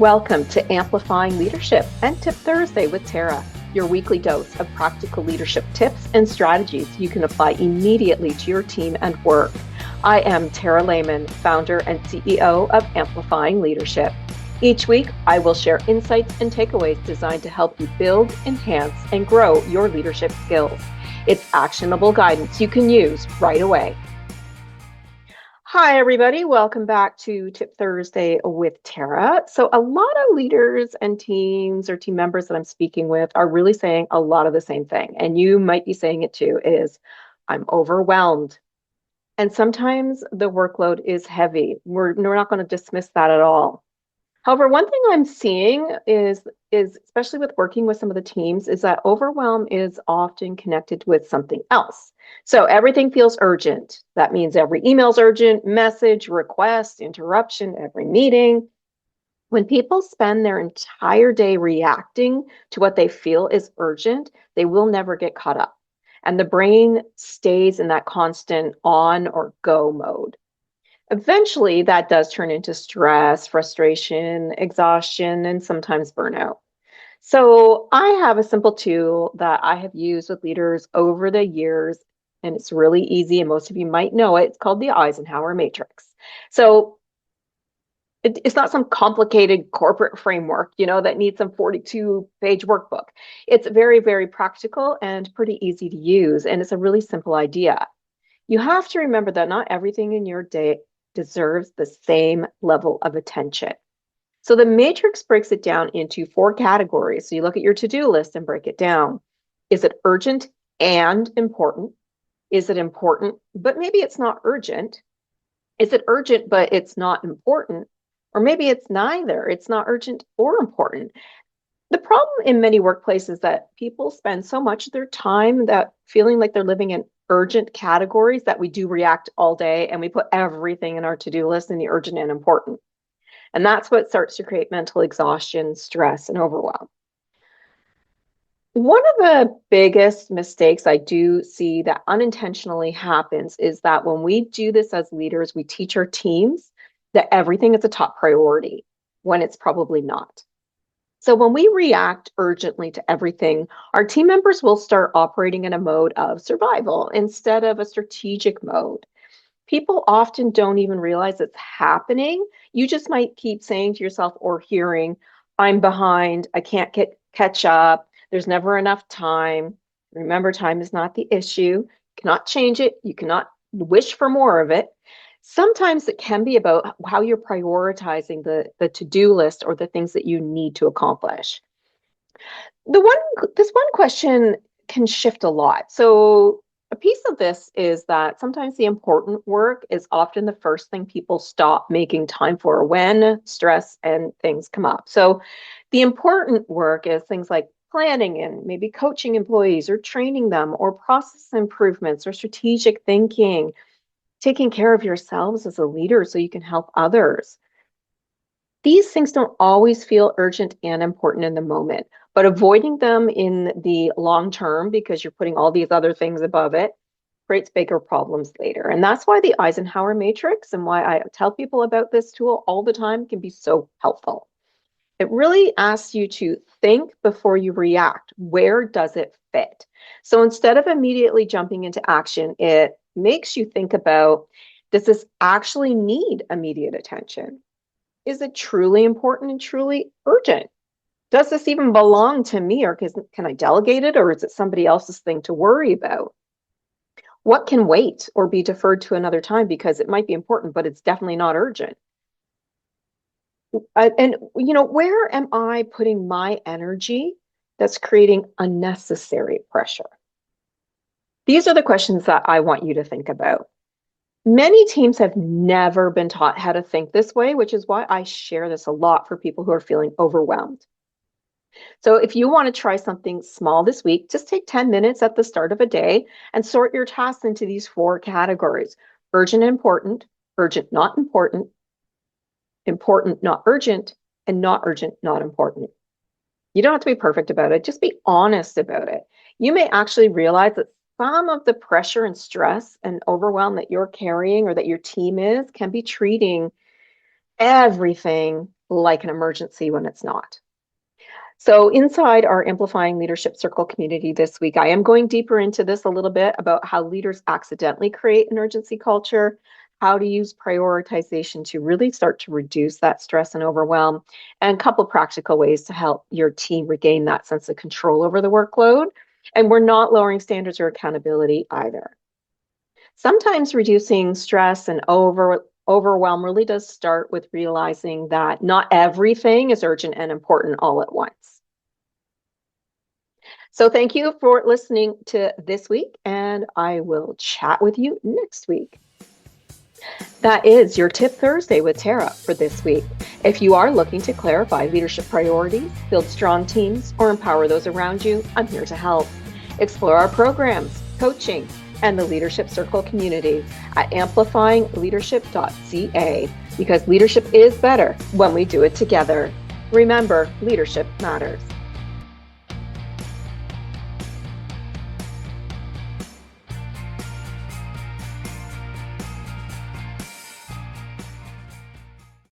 Welcome to Amplifying Leadership and Tip Thursday with Tara, your weekly dose of practical leadership tips and strategies you can apply immediately to your team and work. I am Tara Lehman, founder and CEO of Amplifying Leadership. Each week, I will share insights and takeaways designed to help you build, enhance, and grow your leadership skills. It's actionable guidance you can use right away. Hi, everybody. Welcome back to Tip Thursday with Tara. So a lot of leaders and teams or team members that I'm speaking with are really saying a lot of the same thing. And you might be saying it too, is I'm overwhelmed. And sometimes the workload is heavy. We're not going to dismiss that at all. However, one thing I'm seeing is especially with working with some of the teams, is that overwhelm is often connected with something else. So everything feels urgent. That means every email's urgent, message, request, interruption, every meeting. When people spend their entire day reacting to what they feel is urgent, they will never get caught up. And the brain stays in that constant on or go mode. Eventually, that does turn into stress, frustration, exhaustion, and sometimes burnout. So, I have a simple tool that I have used with leaders over the years, and it's really easy, and most of you might know it. It's called the Eisenhower Matrix. So, it's not some complicated corporate framework, that needs some 42-page workbook. It's very, very practical and pretty easy to use, and it's a really simple idea. You have to remember that not everything in your day deserves the same level of attention. So the matrix breaks it down into 4 categories. So you look at your to-do list and break it down. Is it urgent and important? Is it important, but maybe it's not urgent? Is it urgent, but it's not important? Or maybe it's neither. It's not urgent or important. The problem in many workplaces is that people spend so much of their time that feeling like they're living in urgent categories that we do react all day, and we put everything in our to-do list in the urgent and important. And that's what starts to create mental exhaustion, stress, and overwhelm. One of the biggest mistakes I do see that unintentionally happens is that when we do this as leaders, we teach our teams that everything is a top priority when it's probably not. So when we react urgently to everything, our team members will start operating in a mode of survival instead of a strategic mode. People often don't even realize it's happening. You just might keep saying to yourself or hearing, I'm behind, I can't catch up, there's never enough time. Remember, time is not the issue. You cannot change it. You cannot wish for more of it. Sometimes it can be about how you're prioritizing the to-do list or the things that you need to accomplish. This one question can shift a lot. So a piece of this is that sometimes the important work is often the first thing people stop making time for when stress and things come up. So the important work is things like planning and maybe coaching employees or training them or process improvements or strategic thinking, taking care of yourselves as a leader so you can help others. These things don't always feel urgent and important in the moment, but avoiding them in the long term because you're putting all these other things above it creates bigger problems later. And that's why the Eisenhower Matrix and why I tell people about this tool all the time can be so helpful. It really asks you to think before you react. Where does it fit? So instead of immediately jumping into action, it makes you think about, does this actually need immediate attention? Is it truly important and truly urgent? Does this even belong to me, or can I delegate it, or is it somebody else's thing to worry about? What can wait or be deferred to another time because it might be important, but it's definitely not urgent? And where am I putting my energy that's creating unnecessary pressure? These are the questions that I want you to think about. Many teams have never been taught how to think this way, which is why I share this a lot for people who are feeling overwhelmed. So if you want to try something small this week, just take 10 minutes at the start of a day and sort your tasks into these 4 categories: urgent, important, urgent, not important, important, not urgent, and not urgent, not important. You don't have to be perfect about it. Just be honest about it. You may actually realize that some of the pressure and stress and overwhelm that you're carrying or that your team is can be treating everything like an emergency when it's not. So inside our Amplifying Leadership Circle community this week, I am going deeper into this a little bit about how leaders accidentally create an urgency culture, how to use prioritization to really start to reduce that stress and overwhelm, and a couple practical ways to help your team regain that sense of control over the workload. And we're not lowering standards or accountability either. Sometimes reducing stress and overwhelm really does start with realizing that not everything is urgent and important all at once. So thank you for listening to this week, and I will chat with you next week. That is your Tip Thursday with Tara for this week. If you are looking to clarify leadership priorities, build strong teams, or empower those around you, I'm here to help. Explore our programs, coaching, and the Leadership Circle community at amplifyingleadership.ca, because leadership is better when we do it together. Remember, leadership matters.